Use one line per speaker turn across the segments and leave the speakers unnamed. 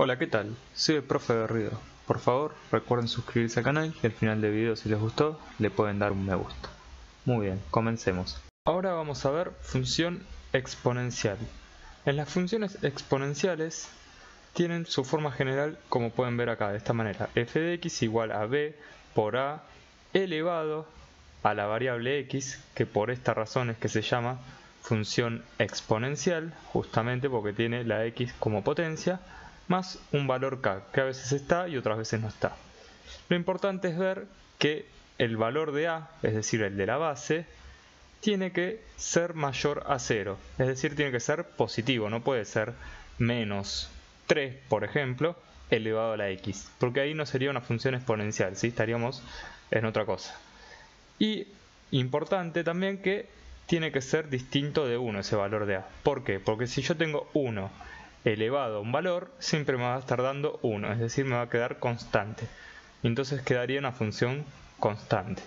Hola, ¿qué tal? Soy el profe Garrido. Por favor, recuerden suscribirse al canal y al final del video, si les gustó, le pueden dar un me gusta. Muy bien, comencemos. Ahora vamos a ver función exponencial. En las funciones exponenciales tienen su forma general como pueden ver acá, de esta manera. F de x igual a b por a elevado a la variable x, que por esta razón es que se llama función exponencial, justamente porque tiene la x como potencia, más un valor k, que a veces está y otras veces no está. Lo importante es ver que el valor de a, es decir, el de la base, tiene que ser mayor a 0, es decir, tiene que ser positivo, no puede ser menos 3, por ejemplo, elevado a la x, porque ahí no sería una función exponencial, ¿sí? Estaríamos en otra cosa. Y importante también que tiene que ser distinto de 1 ese valor de a. ¿Por qué? Porque si yo tengo 1 elevado a un valor, siempre me va a estar dando 1, es decir, me va a quedar constante. Entonces quedaría una función constante.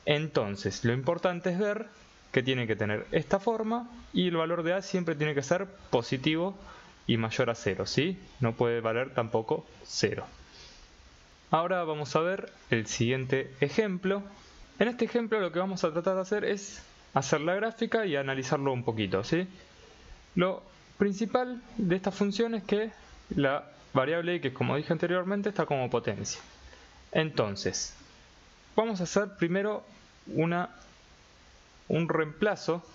Entonces, lo importante es ver que tiene que tener esta forma y el valor de a siempre tiene que ser positivo y mayor a 0, ¿sí? No puede valer tampoco 0. Ahora vamos a ver el siguiente ejemplo. En este ejemplo lo que vamos a tratar de hacer es hacer la gráfica y analizarlo un poquito, ¿sí? Lo principal de esta función es que la variable x, como dije anteriormente, está como potencia. Entonces, vamos a hacer primero un reemplazo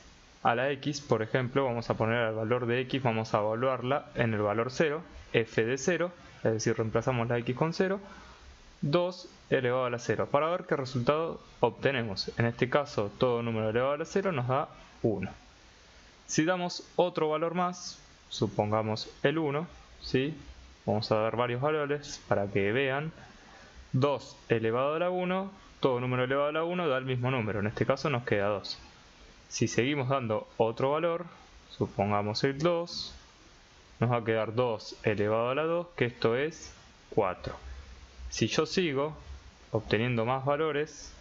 a la x. Por ejemplo, vamos a poner el valor de x, vamos a evaluarla en el valor 0, f de 0, es decir, reemplazamos la x con 0, 2 elevado a la 0, para ver qué resultado obtenemos. En este caso, todo número elevado a la 0 nos da 1. Si damos otro valor más, supongamos el 1, ¿sí? Vamos a dar varios valores para que vean. 2 elevado a la 1, todo número elevado a la 1 da el mismo número, en este caso nos queda 2. Si seguimos dando otro valor, supongamos el 2, nos va a quedar 2 elevado a la 2, que esto es 4. Si yo sigo obteniendo más valores,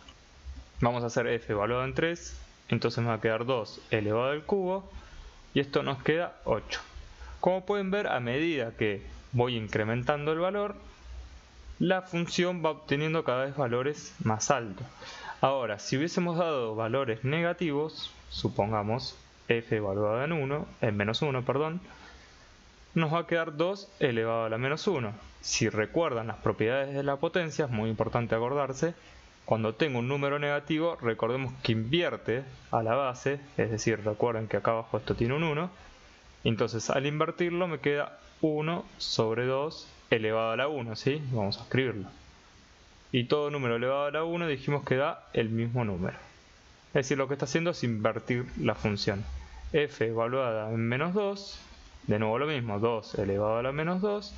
vamos a hacer f evaluado en 3, entonces me va a quedar 2 elevado al cubo, y esto nos queda 8. Como pueden ver, a medida que voy incrementando el valor, la función va obteniendo cada vez valores más altos. Ahora, si hubiésemos dado valores negativos, supongamos f evaluado en menos 1, nos va a quedar 2 elevado a la menos 1. Si recuerdan las propiedades de la potencia, es muy importante acordarse, cuando tengo un número negativo, recordemos que invierte a la base, es decir, recuerden que acá abajo esto tiene un 1, entonces al invertirlo me queda 1 sobre 2 elevado a la 1, ¿sí? Vamos a escribirlo. Y todo número elevado a la 1 dijimos que da el mismo número. Es decir, lo que está haciendo es invertir la función. F evaluada en menos 2, de nuevo lo mismo, 2 elevado a la menos 2,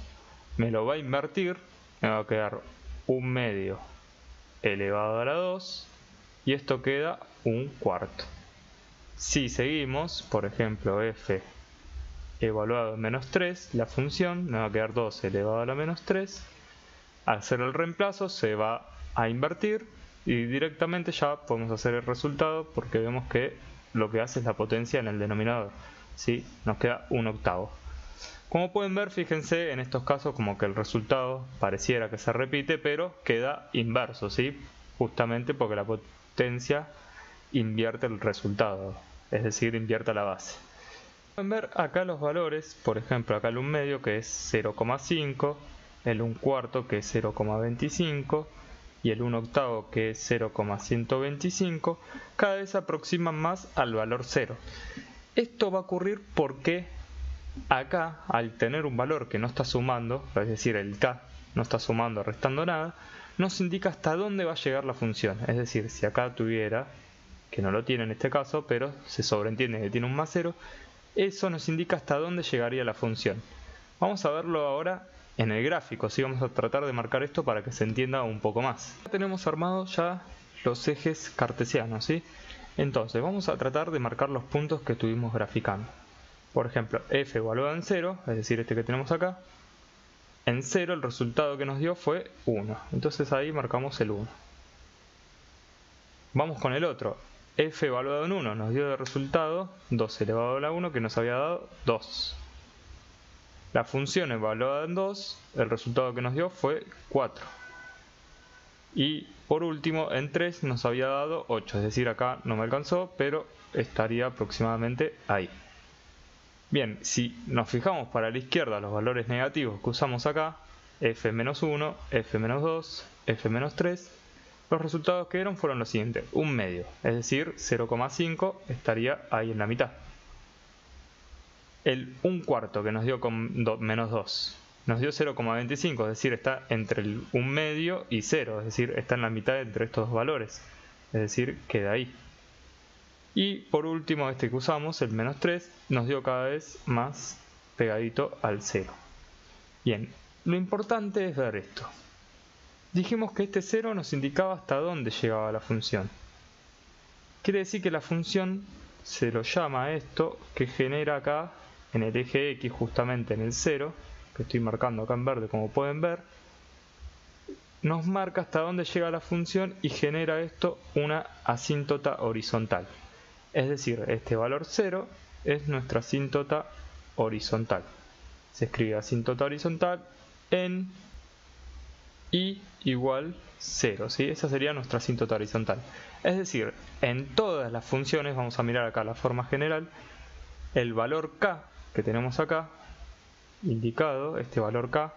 me lo va a invertir, me va a quedar 1 medio elevado a la 2, y esto queda 1 cuarto. Si seguimos, por ejemplo, f evaluado en menos 3, la función me va a quedar 2 elevado a la menos 3. Al hacer el reemplazo se va a invertir y directamente ya podemos hacer el resultado, porque vemos que lo que hace es la potencia en el denominador, ¿sí? Nos queda 1/8. Como pueden ver, fíjense en estos casos como que el resultado pareciera que se repite, pero queda inverso, ¿sí? Justamente porque la potencia invierte el resultado, es decir, invierte la base. Pueden ver acá los valores, por ejemplo acá el 1 medio, que es 0,5, el 1 cuarto, que es 0,25, y el 1/8, que es 0,125, cada vez se aproximan más al valor 0. Esto va a ocurrir porque acá, al tener un valor que no está sumando, es decir, el k no está sumando o restando nada, nos indica hasta dónde va a llegar la función. Es decir, si acá tuviera, que no lo tiene en este caso, pero se sobreentiende que tiene un más 0, eso nos indica hasta dónde llegaría la función. Vamos a verlo ahora en el gráfico, ¿sí? Vamos a tratar de marcar esto para que se entienda un poco más. Ya tenemos armados ya los ejes cartesianos, ¿sí? Entonces vamos a tratar de marcar los puntos que estuvimos graficando. Por ejemplo, f evaluado en 0, es decir, este que tenemos acá, en 0 el resultado que nos dio fue 1. Entonces ahí marcamos el 1. Vamos con el otro. F evaluado en 1 nos dio de resultado 2 elevado a la 1, que nos había dado 2. La función evaluada en 2, el resultado que nos dio fue 4. Y por último, en 3 nos había dado 8, es decir, acá no me alcanzó, pero estaría aproximadamente ahí. Bien, si nos fijamos para la izquierda los valores negativos que usamos acá, f-1, f-2, f-3, los resultados que dieron fueron los siguientes: un medio, es decir, 0,5 estaría ahí en la mitad. El 1/4 que nos dio con menos 2 nos dio 0,25, es decir, está entre el 1 medio y 0, es decir, está en la mitad entre estos dos valores, es decir, queda ahí. Y por último, este que usamos, el menos 3, nos dio cada vez más pegadito al 0. Bien, lo importante es ver esto. Dijimos que este 0 nos indicaba hasta dónde llegaba la función. Quiere decir que la función se lo llama a esto que genera acá en el eje X, justamente en el 0, que estoy marcando acá en verde como pueden ver, nos marca hasta dónde llega la función y genera esto una asíntota horizontal. Es decir, este valor 0 es nuestra asíntota horizontal. Se escribe asíntota horizontal en y igual 0, ¿sí? Esa sería nuestra asíntota horizontal. Es decir, en todas las funciones, vamos a mirar acá la forma general, el valor k que tenemos acá, indicado, este valor k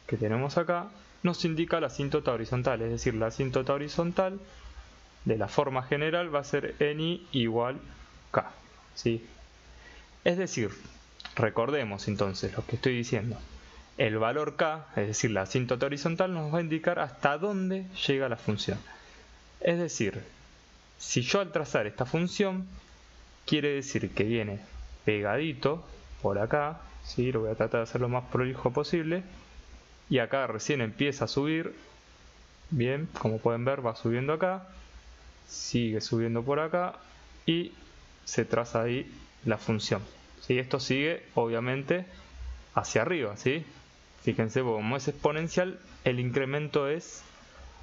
que tenemos acá, nos indica la asíntota horizontal. Es decir, la asíntota horizontal de la forma general va a ser en y igual k, ¿sí? Es decir, recordemos entonces lo que estoy diciendo. El valor k, es decir, la asíntota horizontal, nos va a indicar hasta dónde llega la función. Es decir, si yo al trazar esta función, quiere decir que viene pegadito por acá, ¿sí? Lo voy a tratar de hacer lo más prolijo posible, y acá recién empieza a subir. Bien, como pueden ver, va subiendo acá, sigue subiendo por acá y se traza ahí la función, ¿sí? Esto sigue obviamente hacia arriba, ¿sí? Fíjense, como es exponencial, el incremento es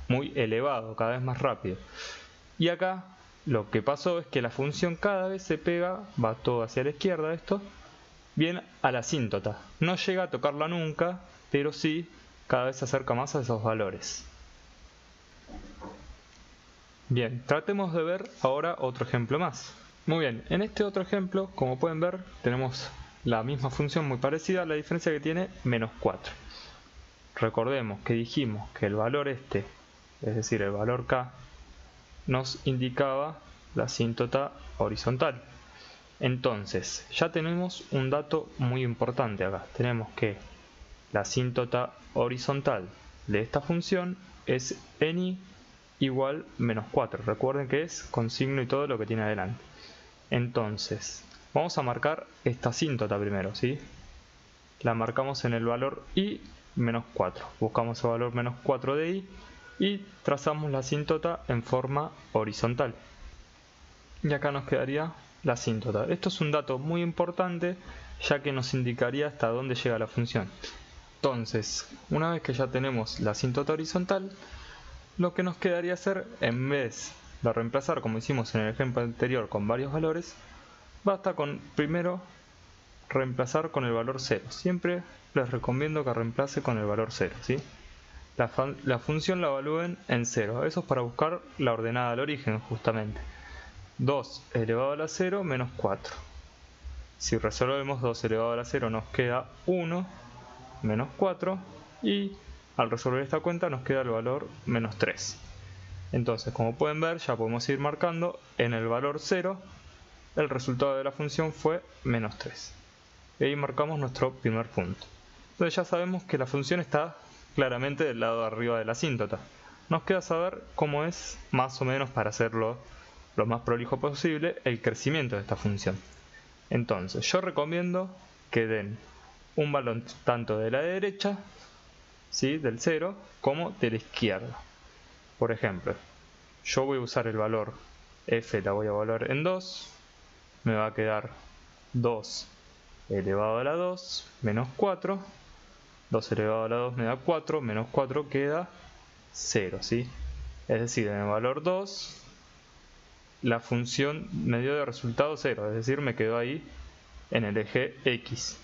muy elevado, cada vez más rápido. Y acá lo que pasó es que la función cada vez se pega, va todo hacia la izquierda esto, bien a la asíntota. No llega a tocarla nunca, pero sí cada vez se acerca más a esos valores. Bien, tratemos de ver ahora otro ejemplo más. Muy bien, en este otro ejemplo, como pueden ver, tenemos la misma función muy parecida, la diferencia que tiene menos 4. Recordemos que dijimos que el valor este, es decir, el valor k, nos indicaba la asíntota horizontal. Entonces, ya tenemos un dato muy importante acá. Tenemos que la asíntota horizontal de esta función es en y igual menos 4. Recuerden que es con signo y todo lo que tiene adelante. Entonces, vamos a marcar esta asíntota primero, ¿sí? La marcamos en el valor y menos 4. Buscamos el valor menos 4 de y trazamos la asíntota en forma horizontal. Y acá nos quedaría la asíntota. Esto es un dato muy importante, ya que nos indicaría hasta dónde llega la función. Entonces, una vez que ya tenemos la asíntota horizontal, lo que nos quedaría hacer, en vez de reemplazar como hicimos en el ejemplo anterior con varios valores, basta con primero reemplazar con el valor 0. Siempre les recomiendo que reemplace con el valor 0, ¿sí? La función la evalúen en 0. Eso es para buscar la ordenada al origen, justamente. 2 elevado a la 0 menos 4. Si resolvemos 2 elevado a la 0 nos queda 1 menos 4 y al resolver esta cuenta nos queda el valor menos 3. Entonces, como pueden ver, ya podemos ir marcando en el valor 0 el resultado de la función fue menos 3. Y ahí marcamos nuestro primer punto. Entonces ya sabemos que la función está claramente del lado de arriba de la asíntota. Nos queda saber cómo es, más o menos para hacerlo lo más prolijo posible, el crecimiento de esta función. Entonces yo recomiendo que den un valor tanto de la derecha, ¿sí?, del 0, como de la izquierda. Por ejemplo, yo voy a usar el valor f, la voy a evaluar en 2, me va a quedar 2 elevado a la 2 menos 4, 2 elevado a la 2 me da 4, menos 4 queda 0, ¿sí? Es decir, en el valor 2 la función me dio de resultado 0, es decir, me quedó ahí en el eje X.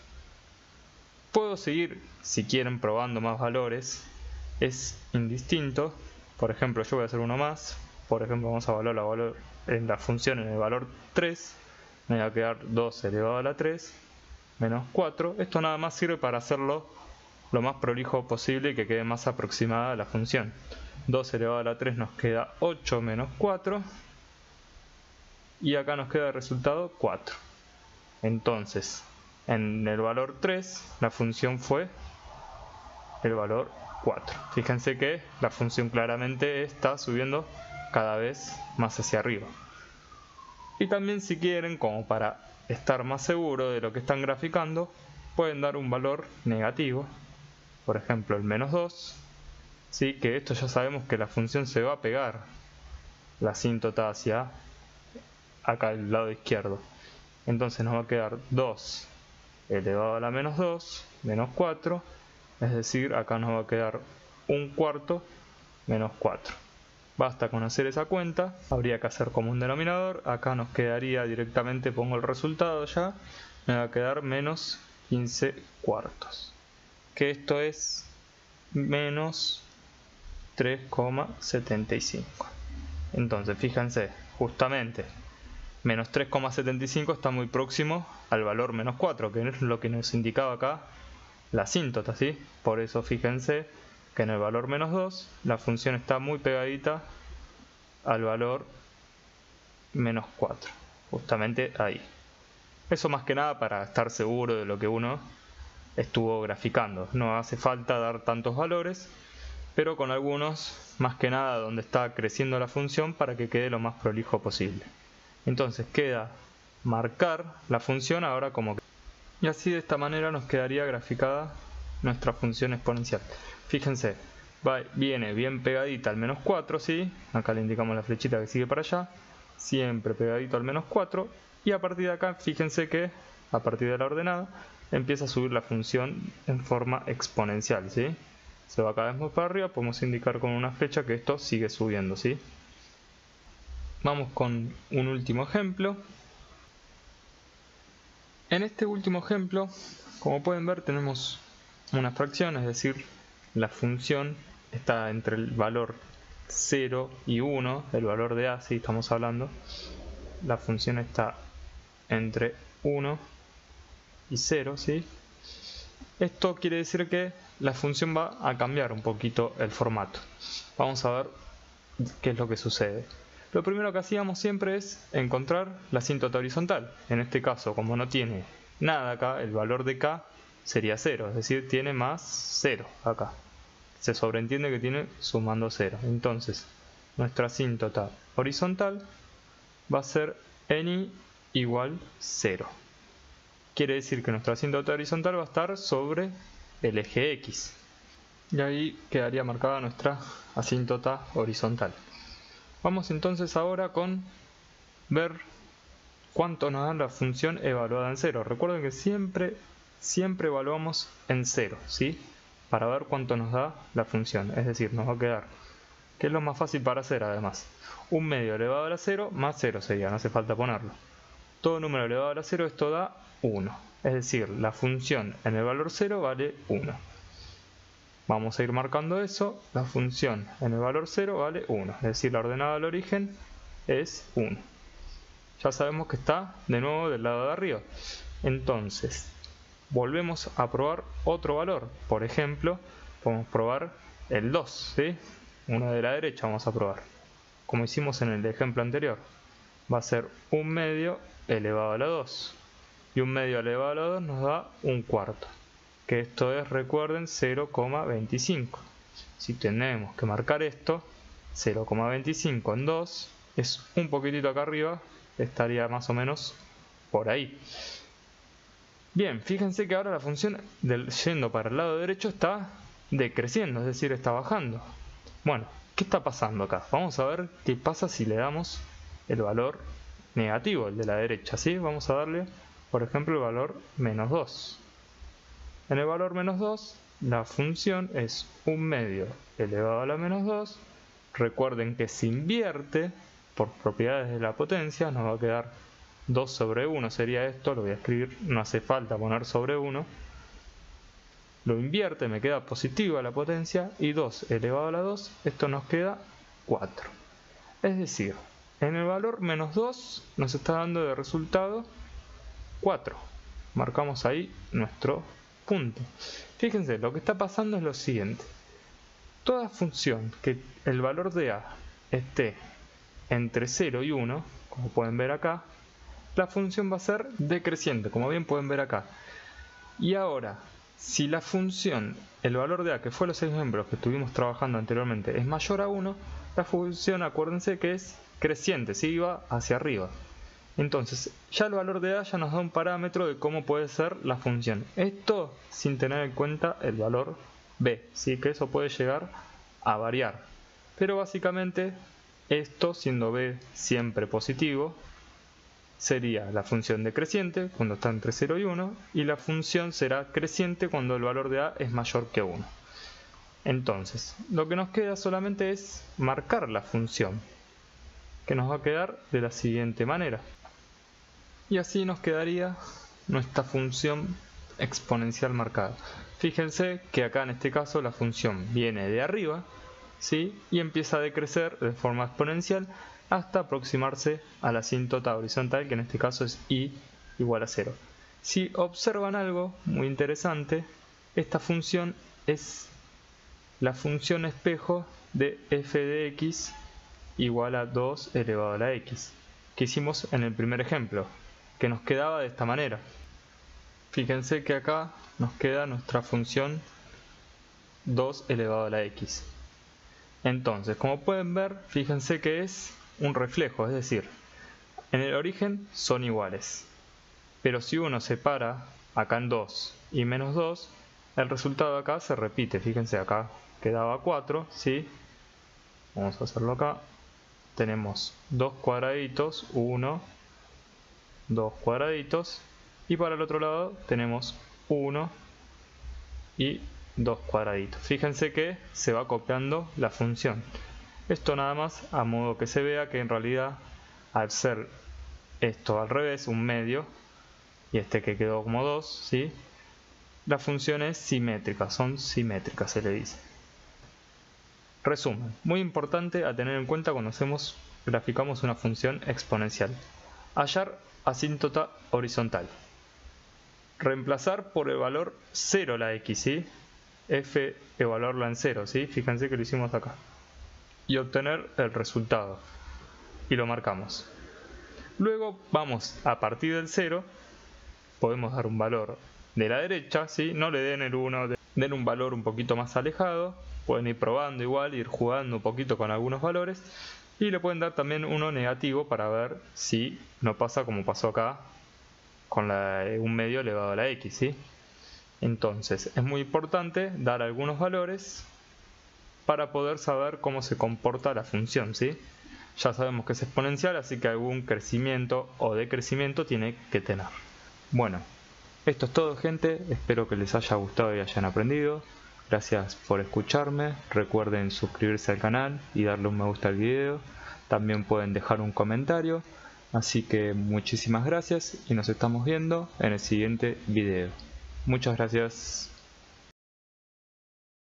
Puedo seguir, si quieren, probando más valores. Es indistinto. Por ejemplo, yo voy a hacer uno más. Por ejemplo, vamos a evaluar en la función en el valor 3. Me va a quedar 2 elevado a la 3 menos 4. Esto nada más sirve para hacerlo lo más prolijo posible y que quede más aproximada a la función. 2 elevado a la 3 nos queda 8 menos 4. Y acá nos queda el resultado 4. Entonces, en el valor 3, la función fue el valor 4. Fíjense que la función claramente está subiendo cada vez más hacia arriba. Y también, si quieren, como para estar más seguro de lo que están graficando, pueden dar un valor negativo. Por ejemplo, el menos 2. ¿Sí? Que esto ya sabemos que la función se va a pegar la asíntota hacia acá al lado izquierdo. Entonces nos va a quedar 2 elevado a la menos 2 menos 4, es decir, acá nos va a quedar 1/4 menos 4. Basta con hacer esa cuenta, habría que hacer como un denominador, acá nos quedaría directamente, pongo el resultado ya, me va a quedar menos 15/4, que esto es menos 3,75. Entonces fíjense, justamente menos 3,75 está muy próximo al valor menos 4, que es lo que nos indicaba acá la asíntota, ¿sí? Por eso fíjense que en el valor menos 2 la función está muy pegadita al valor menos 4, justamente ahí. Eso más que nada para estar seguro de lo que uno estuvo graficando. No hace falta dar tantos valores, pero con algunos, más que nada donde está creciendo la función, para que quede lo más prolijo posible. Entonces queda marcar la función ahora como que... Y así de esta manera nos quedaría graficada nuestra función exponencial. Fíjense, viene bien pegadita al menos 4, ¿sí? Acá le indicamos la flechita que sigue para allá. Siempre pegadito al menos 4. Y a partir de acá, fíjense que a partir de la ordenada empieza a subir la función en forma exponencial, ¿sí? Se va cada vez más para arriba, podemos indicar con una flecha que esto sigue subiendo, ¿sí? Vamos con un último ejemplo. En este último ejemplo, como pueden ver, tenemos una fracción, es decir, la función está entre el valor 0 y 1, el valor de a, si estamos hablando. La función está entre 1 y 0, ¿sí? Esto quiere decir que la función va a cambiar un poquito el formato. Vamos a ver qué es lo que sucede. Lo primero que hacíamos siempre es encontrar la asíntota horizontal. En este caso, como no tiene nada acá, el valor de k sería 0, es decir, tiene más 0 acá. Se sobreentiende que tiene sumando 0. Entonces, nuestra asíntota horizontal va a ser ni igual 0. Quiere decir que nuestra asíntota horizontal va a estar sobre el eje X. Y ahí quedaría marcada nuestra asíntota horizontal. Vamos entonces ahora con ver cuánto nos da la función evaluada en 0. Recuerden que siempre evaluamos en 0, ¿sí? Para ver cuánto nos da la función. Es decir, nos va a quedar, que es lo más fácil para hacer además, 1 medio elevado a la 0 más 0 sería, no hace falta ponerlo. Todo número elevado a la 0, esto da 1. Es decir, la función en el valor 0 vale 1. Vamos a ir marcando eso, la función en el valor 0 vale 1, es decir, la ordenada del origen es 1. Ya sabemos que está de nuevo del lado de arriba. Entonces, volvemos a probar otro valor. Por ejemplo, podemos probar el 2, ¿sí? Uno de la derecha vamos a probar, como hicimos en el ejemplo anterior. Va a ser 1 medio elevado a la 2. Y 1 medio elevado a la 2 nos da 1/4. Que esto es, recuerden, 0,25. Si tenemos que marcar esto, 0,25 en 2 es un poquitito acá arriba, estaría más o menos por ahí. Bien, fíjense que ahora la función yendo para el lado derecho está decreciendo, es decir, está bajando. Bueno, ¿qué está pasando acá? Vamos a ver qué pasa si le damos el valor negativo, el de la derecha, ¿sí? Vamos a darle, por ejemplo, el valor menos 2. En el valor menos 2, la función es 1 medio elevado a la menos 2. Recuerden que se invierte por propiedades de la potencia, nos va a quedar 2 sobre 1 sería esto, lo voy a escribir, no hace falta poner sobre 1. lo invierte, me queda positiva la potencia, y 2 elevado a la 2, esto nos queda 4. Es decir, en el valor menos 2 nos está dando de resultado 4. Marcamos ahí nuestro punto. Fíjense, lo que está pasando es lo siguiente. Toda función que el valor de a esté entre 0 y 1, como pueden ver acá, la función va a ser decreciente, como bien pueden ver acá. Y ahora, si la función, el valor de a, que fue los ejemplos que estuvimos trabajando anteriormente, es mayor a 1, la función, acuérdense que es creciente, ¿sí? Va hacia arriba. Entonces, ya el valor de a ya nos da un parámetro de cómo puede ser la función. Esto sin tener en cuenta el valor b, ¿sí? Que eso puede llegar a variar. Pero básicamente, esto siendo b siempre positivo, sería la función decreciente cuando está entre 0 y 1, y la función será creciente cuando el valor de a es mayor que 1. Entonces, lo que nos queda solamente es marcar la función, que nos va a quedar de la siguiente manera. Y así nos quedaría nuestra función exponencial marcada. Fíjense que acá en este caso la función viene de arriba, ¿sí? Y empieza a decrecer de forma exponencial hasta aproximarse a la asíntota horizontal, que en este caso es y igual a 0. Si observan algo muy interesante, esta función es la función espejo de f de x igual a 2 elevado a la x, que hicimos en el primer ejemplo, que nos quedaba de esta manera. Fíjense que acá nos queda nuestra función 2 elevado a la x. Entonces, como pueden ver, fíjense que es un reflejo, es decir, en el origen son iguales. Pero si uno separa acá en 2 y menos 2, el resultado acá se repite. Fíjense, acá quedaba 4, ¿sí? Vamos a hacerlo acá. Tenemos 2 cuadraditos, 1, 2 cuadraditos, y para el otro lado tenemos 1 y 2 cuadraditos. Fíjense que se va copiando la función. Esto nada más a modo que se vea que en realidad, al ser esto al revés, un medio, y este que quedó como 2, ¿sí? La función es simétrica, son simétricas se le dice. Resumen, muy importante a tener en cuenta cuando graficamos una función exponencial. Hallar asíntota horizontal. Reemplazar por el valor 0 la x, ¿sí? F evaluarla en 0, ¿sí? Fíjense que lo hicimos acá. Y obtener el resultado. Y lo marcamos. Luego vamos a partir del 0, podemos dar un valor de la derecha, ¿sí? No le den el 1, den un valor un poquito más alejado. Pueden ir probando igual, ir jugando un poquito con algunos valores. Y le pueden dar también uno negativo para ver si no pasa como pasó acá con un medio elevado a la x, ¿sí? Entonces es muy importante dar algunos valores para poder saber cómo se comporta la función, ¿sí? Ya sabemos que es exponencial, así que algún crecimiento o decrecimiento tiene que tener. Bueno, esto es todo, gente. Espero que les haya gustado y hayan aprendido. Gracias por escucharme. Recuerden suscribirse al canal y darle un me gusta al video. También pueden dejar un comentario. Así que muchísimas gracias y nos estamos viendo en el siguiente video. Muchas gracias.